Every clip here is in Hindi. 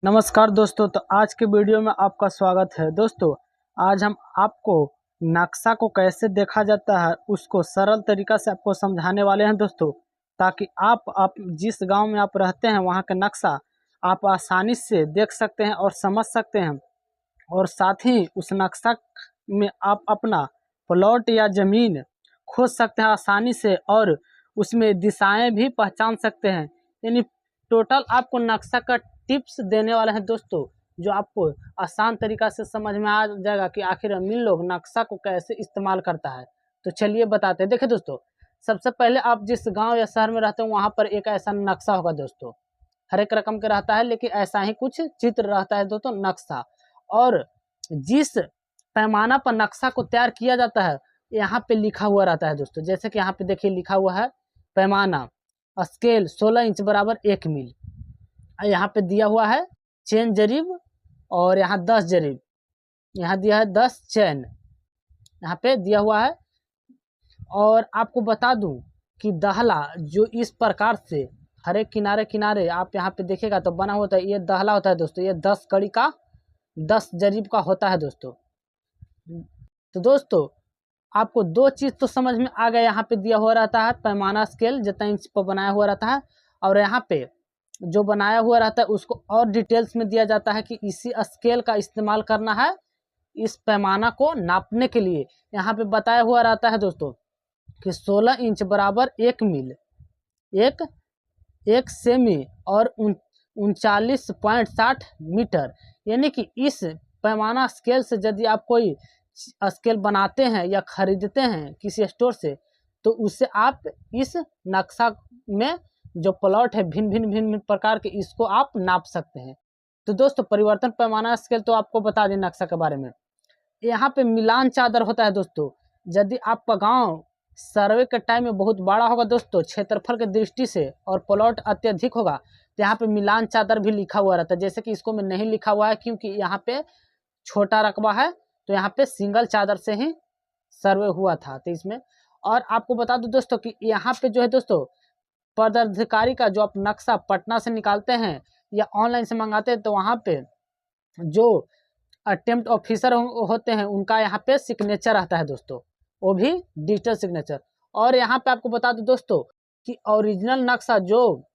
नमस्कार दोस्तों। तो आज के वीडियो में आपका स्वागत है। दोस्तों आज हम आपको नक्शा को कैसे देखा जाता है उसको सरल तरीका से आपको समझाने वाले हैं दोस्तों, ताकि आप जिस गांव में आप रहते हैं वहां का नक्शा आप आसानी से देख सकते हैं और समझ सकते हैं, और साथ ही उस नक्शा में आप अपना प्लॉट या ज़मीन खोज सकते हैं आसानी से, और उसमें दिशाएं भी पहचान सकते हैं। यानी टोटल आपको नक्शा का टिप्स देने वाले हैं दोस्तों, जो आपको आसान तरीका से समझ में आ जाएगा कि आखिर अमीर लोग नक्शा को कैसे इस्तेमाल करता है। तो चलिए बताते हैं। देखिए दोस्तों, सबसे पहले आप जिस गांव या शहर में रहते हो वहाँ पर एक ऐसा नक्शा होगा दोस्तों, हर एक रकम का रहता है, लेकिन ऐसा ही कुछ चित्र रहता है दोस्तों, नक्शा। और जिस पैमाना पर नक्शा को तैयार किया जाता है यहाँ पे लिखा हुआ रहता है दोस्तों। जैसे कि यहाँ पे देखिए लिखा हुआ है पैमाना स्केल 16 इंच बराबर 1 मील। यहाँ पे दिया हुआ है चैन जरीब, और यहाँ 10 जरीब, यहाँ दिया है 10 चैन, यहाँ पे दिया हुआ है। और आपको बता दूं कि दहला जो इस प्रकार से हर एक किनारे किनारे आप यहाँ पे देखेगा तो बना होता है, ये दहला होता है दोस्तों। ये 10 कड़ी का 10 जरीब का होता है दोस्तों। तो दोस्तों आपको दो चीज़ तो समझ में आ गया। यहाँ पे दिया हुआ रहता है पैमाना स्केल जितना इंच पर बनाया हुआ रहता है, और यहाँ पे जो बनाया हुआ रहता है उसको और डिटेल्स में दिया जाता है कि इसी स्केल का इस्तेमाल करना है इस पैमाना को नापने के लिए। यहाँ पे बताया हुआ रहता है दोस्तों कि 16 इंच बराबर 1 मील, एक सेमी और 39.60 मीटर। यानी कि इस पैमाना स्केल से यदि आप कोई स्केल बनाते हैं या खरीदते हैं किसी स्टोर से, तो उससे आप इस नक्शा में जो प्लॉट है भिन्न भिन्न प्रकार के, इसको आप नाप सकते हैं। तो दोस्तों परिवर्तन पैमाना स्केल तो आपको बता दें नक्शा के बारे में। यहाँ पे मिलान चादर होता है दोस्तों। यदि आपका गांव सर्वे के टाइम में बहुत बड़ा होगा दोस्तों क्षेत्रफल के दृष्टि से, और प्लॉट अत्यधिक होगा, तो यहाँ पे मिलान चादर भी लिखा हुआ रहता है। जैसे कि इसको में नहीं लिखा हुआ है क्योंकि यहाँ पे छोटा रकबा है, तो यहाँ पे सिंगल चादर से ही सर्वे हुआ था। तो इसमें और आपको बता दूं दोस्तों कि यहाँ पे जो है दोस्तों पदाधिकारी का जो आप नक्शा पटना से निकालते हैं या ऑनलाइन से मंगाते हैं, तो वहाँ पे जो अटेम्प्ट ऑफिसर होते हैं उनका यहाँ पे सिग्नेचर रहता है दोस्तों, वो भी डिजिटल सिग्नेचर। और यहाँ पे आपको बता दूं दोस्तों कि ओरिजिनल नक्शा जो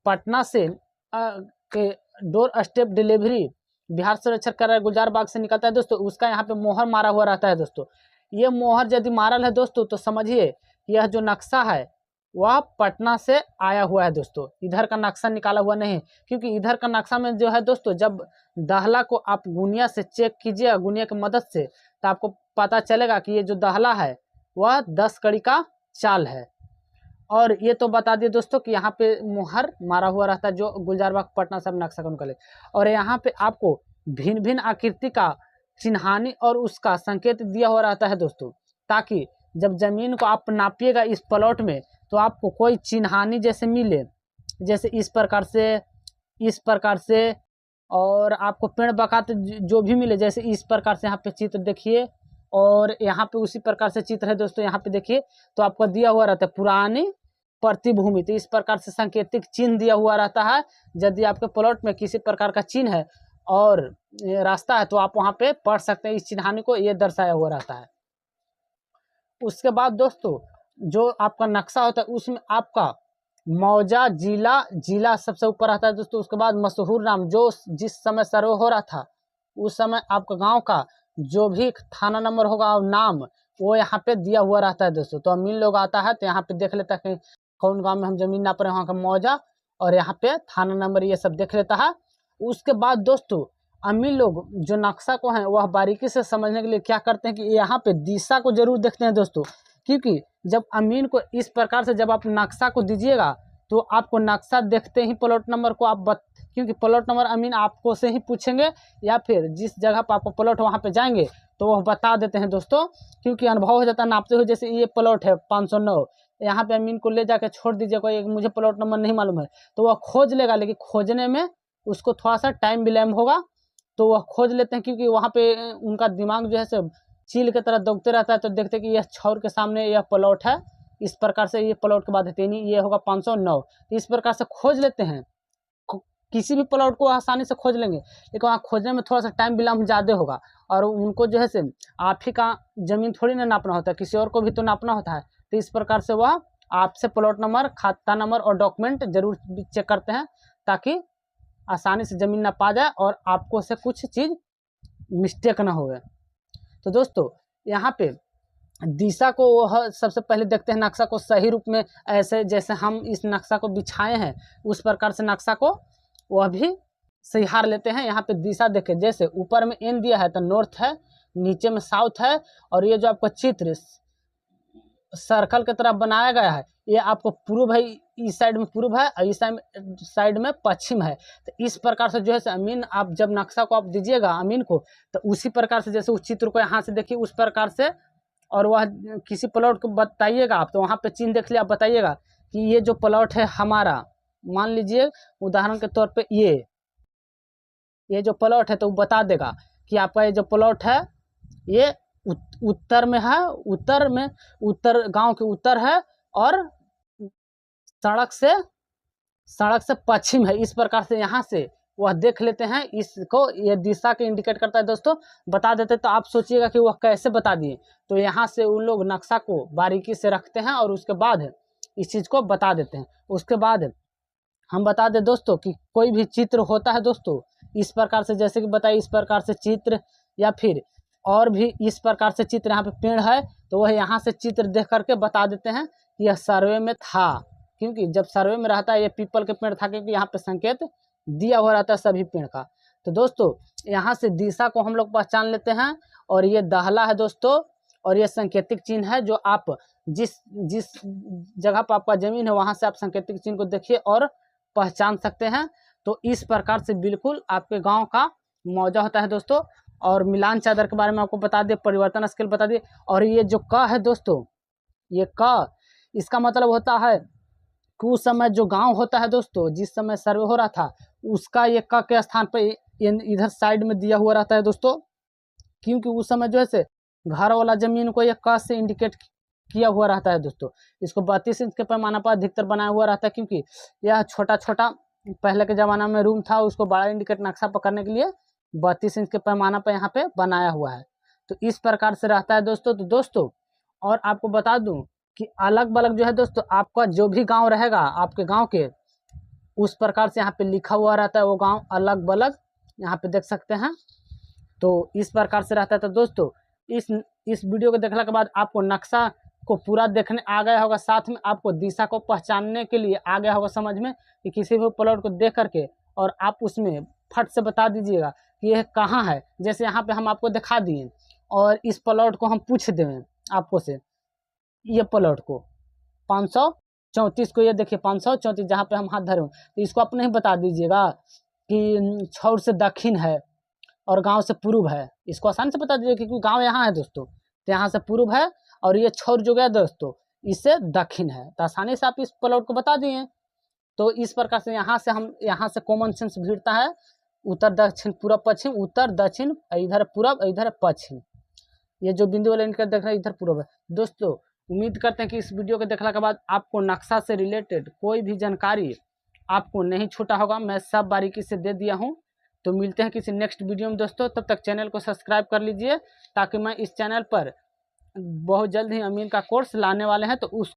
पटना से के डोर स्टेप डिलीवरी बिहार सर्वेक्षण कार्यालय गुलजार बाग से निकलता है दोस्तों, उसका यहाँ पे मोहर मारा हुआ रहता है दोस्तों। ये मोहर यदि मारल है दोस्तों तो समझिए यह जो नक्शा है वह पटना से आया हुआ है दोस्तों, इधर का नक्शा निकाला हुआ नहीं। क्योंकि इधर का नक्शा में जो है दोस्तों, जब दहला को आप गुनिया से चेक कीजिएगा, गुनिया की मदद से, तो आपको पता चलेगा कि ये जो दहला है वह 10 कड़ी का चाल है। और ये तो बता दिए दोस्तों कि यहाँ पे मुहर मारा हुआ रहता है जो गुलजार बाग पटना से नक्शा का निकले। और यहाँ पे आपको भिन्न भिन्न आकृति का चिन्हानी और उसका संकेत दिया हुआ रहता है दोस्तों, ताकि जब जमीन को आप नापिएगा इस प्लॉट में तो आपको कोई चिन्हानी जैसे मिले, जैसे इस प्रकार से, और आपको पेड़ बकाते जो भी मिले जैसे इस प्रकार से। यहाँ पे चित्र देखिए, और यहाँ पे उसी प्रकार से चित्र है दोस्तों। यहाँ पे देखिए तो आपको दिया हुआ रहता है पुरानी प्रतिभूमि, तो इस प्रकार से सांकेतिक चिन्ह दिया हुआ रहता है। यदि आपके प्लॉट में किसी प्रकार का चिन्ह है और रास्ता है तो आप वहाँ पे पढ़ सकते हैं इस चिन्हानी को, ये दर्शाया हुआ रहता है। उसके बाद दोस्तों जो आपका नक्शा होता है उसमें आपका मौजा जिला सबसे ऊपर आता है दोस्तों। उसके बाद मशहूर नाम, जो जिस समय सर्वे हो रहा था उस समय आपका गांव का जो भी थाना नंबर होगा और नाम, वो यहाँ पे दिया हुआ रहता है दोस्तों। तो अमीर लोग आता है तो यहाँ पे देख लेता है कि कौन गांव में हम जमीन नाप रहे हैं, वहाँ का मौजा और यहाँ पे थाना नंबर, ये सब देख लेता है। उसके बाद दोस्तों अमीर लोग जो नक्शा को है वह बारीकी से समझने के लिए क्या करते हैं कि यहाँ पे दिशा को जरूर देखते हैं दोस्तों। क्योंकि जब अमीन को इस प्रकार से जब आप नक्शा को दीजिएगा तो आपको नक्शा देखते ही प्लॉट नंबर को क्योंकि प्लॉट नंबर अमीन आपको से ही पूछेंगे, या फिर जिस जगह पर आपको प्लॉट वहाँ पे जाएंगे तो वह बता देते हैं दोस्तों। क्योंकि अनुभव हो जाता है नापते हुए, जैसे ये प्लॉट है 509, यहाँ पे अमीन को ले जाकर छोड़ दीजिए, कोई मुझे प्लॉट नंबर नहीं मालूम है, तो वह खोज लेगा, लेकिन खोजने में उसको थोड़ा सा टाइम विलम्ब होगा, तो वह खोज लेते हैं। क्योंकि वहाँ पे उनका दिमाग जो है सब चील की तरह दौड़ते रहता है, तो देखते कि यह छौर के सामने यह प्लॉट है, इस प्रकार से ये प्लॉट के बाद है, ये होगा 509, इस प्रकार से खोज लेते हैं। किसी भी प्लॉट को आसानी से खोज लेंगे, लेकिन वहाँ खोजने में थोड़ा सा टाइम विलम्ब ज़्यादा होगा। और उनको जो है से आप ही का ज़मीन थोड़ी ना नापना होता है, किसी और को भी तो नापना होता है। तो इस प्रकार से वह आपसे प्लॉट नंबर, खाता नंबर और डॉक्यूमेंट जरूर चेक करते हैं, ताकि आसानी से ज़मीन नापा जाए और आपको से कुछ चीज़ मिस्टेक ना होवे। तो दोस्तों यहाँ पे दिशा को वह सबसे पहले देखते हैं नक्शा को सही रूप में, ऐसे जैसे हम इस नक्शा को बिछाए हैं उस प्रकार से नक्शा को वह भी सहार लेते हैं। यहाँ पे दिशा देखें, जैसे ऊपर में एन दिया है तो नॉर्थ है, नीचे में साउथ है, और ये जो आपका चित्र सर्कल की तरफ बनाया गया है ये आपको पूर्व है, इस साइड में पूर्व है और इस साइड में पश्चिम है। तो इस प्रकार से जो है अमीन, आप जब नक्शा को आप दीजिएगा अमीन को, तो उसी प्रकार से जैसे उस चित्र को यहाँ से देखिए उस प्रकार से, और वह किसी प्लॉट को बताइएगा आप, तो वहाँ पे चिन्ह देख लिया, आप बताइएगा कि ये जो प्लॉट है हमारा, मान लीजिए उदाहरण के तौर पे ये जो प्लॉट है, तो वो बता देगा कि आपका ये जो प्लॉट है ये उत्तर में है, उत्तर गांव के उत्तर है और सड़क से पश्चिम है। इस प्रकार से यहाँ से वह देख लेते हैं, इसको ये दिशा के इंडिकेट करता है दोस्तों, बता देते। तो आप सोचिएगा कि वह कैसे बता दिए, तो यहाँ से उन लोग नक्शा को बारीकी से रखते हैं और उसके बाद इस चीज़ को बता देते हैं। उसके बाद हम बता दें दोस्तों कि कोई भी चित्र होता है दोस्तों इस प्रकार से, जैसे कि बताइए इस प्रकार से चित्र, या फिर और भी इस प्रकार से चित्र, यहाँ पे पेड़ है तो वह यहाँ से चित्र देख करके बता देते हैं कि यह सर्वे में था, क्योंकि जब सर्वे में रहता है ये पीपल के पेड़ था, क्योंकि यहाँ पे संकेत दिया हुआ रहता है सभी पेड़ का। तो दोस्तों यहाँ से दिशा को हम लोग पहचान लेते हैं, और ये दाहला है दोस्तों, और ये सांकेतिक चिन्ह है जो आप जिस जगह पर आपका जमीन है वहाँ से आप सांकेतिक चिन्ह को देखिए और पहचान सकते हैं। तो इस प्रकार से बिल्कुल आपके गांव का मौजा होता है दोस्तों। और मिलान चादर के बारे में आपको बता दिए, परिवर्तन स्केल बता दिए। और ये जो क है दोस्तों, ये क इसका मतलब होता है कि उस समय जो गांव होता है दोस्तों, जिस समय सर्वे हो रहा था उसका ये क के स्थान पर इधर साइड में दिया हुआ रहता है दोस्तों, क्योंकि उस समय जो है से घर वाला जमीन को ये क से इंडिकेट किया हुआ रहता है दोस्तों। इसको 32 इंच के पैमाना पर अधिकतर बनाया हुआ रहता है, क्योंकि यह छोटा छोटा पहले के ज़माना में रूम था, उसको बड़ा इंडिकेट नक्शा पकड़ने के लिए 32 इंच के पैमाना पर यहाँ पे बनाया हुआ है। तो इस प्रकार से रहता है दोस्तों। तो दोस्तों और आपको बता दूं कि अलग बलग जो है दोस्तों, आपका जो भी गांव रहेगा आपके गांव के, उस प्रकार से यहाँ पे लिखा हुआ रहता है वो गांव अलग बलग, यहाँ पे देख सकते हैं। तो इस प्रकार से रहता है। तो दोस्तों इस वीडियो को देखने के बाद आपको नक्शा को पूरा देखने आ गया होगा, साथ में आपको दिशा को पहचानने के लिए आ गया होगा समझ में, कि किसी भी प्लॉट को देख करके और आप उसमें फट से बता दीजिएगा कि यह कहाँ है। जैसे यहाँ पे हम आपको दिखा दिए और इस प्लॉट को हम पूछ दें आपको से, ये प्लॉट को 534 को, ये देखिए 534 जहाँ पे हम हाथ धरे हो, तो इसको आप नहीं बता दीजिएगा कि छौर से दक्षिण है और गांव से पूर्व है। इसको आसानी से बता दीजिए क्योंकि गांव यहाँ है दोस्तों, तो यहाँ से पूर्व है और ये छौर जो गया दोस्तों इससे दक्षिण है। तो आसानी से आप इस प्लॉट को बता दिए। तो इस प्रकार से यहाँ से कॉमन सेंस भिड़ता है, उत्तर दक्षिण पूर्व पश्चिम, उत्तर दक्षिण, इधर पूर्व इधर पश्चिम। ये जो बिंदु वाले इनका देख रहे हैं इधर पूर्व है। दोस्तों उम्मीद करते हैं कि इस वीडियो को देखने के बाद आपको नक्शा से रिलेटेड कोई भी जानकारी आपको नहीं छूटा होगा, मैं सब बारीकी से दे दिया हूँ। तो मिलते हैं किसी नेक्स्ट वीडियो में दोस्तों, तब तक चैनल को सब्सक्राइब कर लीजिए, ताकि मैं इस चैनल पर बहुत जल्द ही अमीन का कोर्स लाने वाले हैं तो उस